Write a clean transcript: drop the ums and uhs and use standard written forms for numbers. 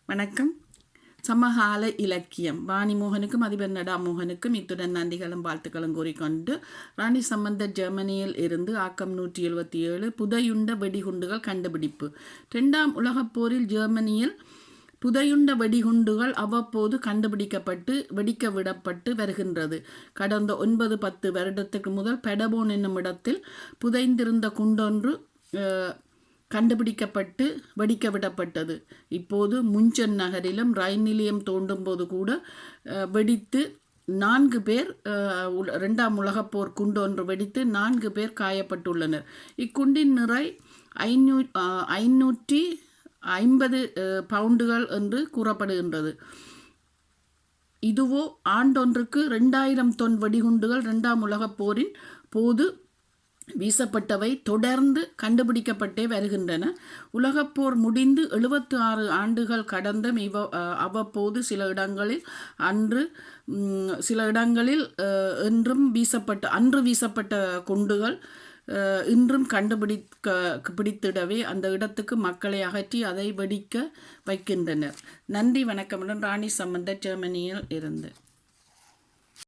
வணக்கம். சமகால இலக்கியம் வாணிமோகனுக்கும் அதிபர் நடாமோகனுக்கும் இத்துடன் நன்றிகளும் வாழ்த்துக்களும் கூறிக்கொண்டு, ராணி சம்பந்தர் ஜெர்மனியில் இருந்து ஆக்கம் 177 புதையுண்ட வெடிகுண்டுகள் கண்டுபிடிப்பு. 2ஆம் உலகப் போரில் ஜெர்மனியில் புதையுண்ட வெடிகுண்டுகள் அவ்வப்போது கண்டுபிடிக்கப்பட்டு வெடிக்க விடப்பட்டு வருகின்றது. கடந்த 9-10 வருடத்துக்கு முதல் பெடபோன் என்னும் இடத்தில் புதைந்திருந்த குண்டொன்று கண்டுபிடிக்கப்பட்டு வெடிக்க விடப்பட்டது. இப்போது முன்சென் நகரிலும் ரயில் நிலையம் தோண்டும் போது கூட வெடித்து 4 பேர் 2ஆம் உலகப் போர் குண்டு ஒன்று வெடித்து 4 பேர் காயப்பட்டுள்ளனர். இக்குண்டின் நிறை 550 பவுண்டுகள் என்று கூறப்படுகின்றது. இதுவோ ஆண்டொன்றுக்கு 2000 தொன் வெடிகுண்டுகள் 2ஆம் உலகப் போரின் போது வீசப்பட்டவை தொடர்ந்து கண்டுபிடிக்கப்பட்டே வருகின்றன. உலகப்போர் முடிந்து 76 ஆண்டுகள் கடந்தும் அவ்வப்போது சில இடங்களில் அன்று வீசப்பட்ட குண்டுகள் இன்றும் பிடித்திடவே அந்த இடத்துக்கு மக்களை அகற்றி அதை வெடிக்க வைக்கின்றனர். நன்றி, வணக்கமுடன் ராணி சம்பந்தர் ஜெர்மனியில் இருந்து.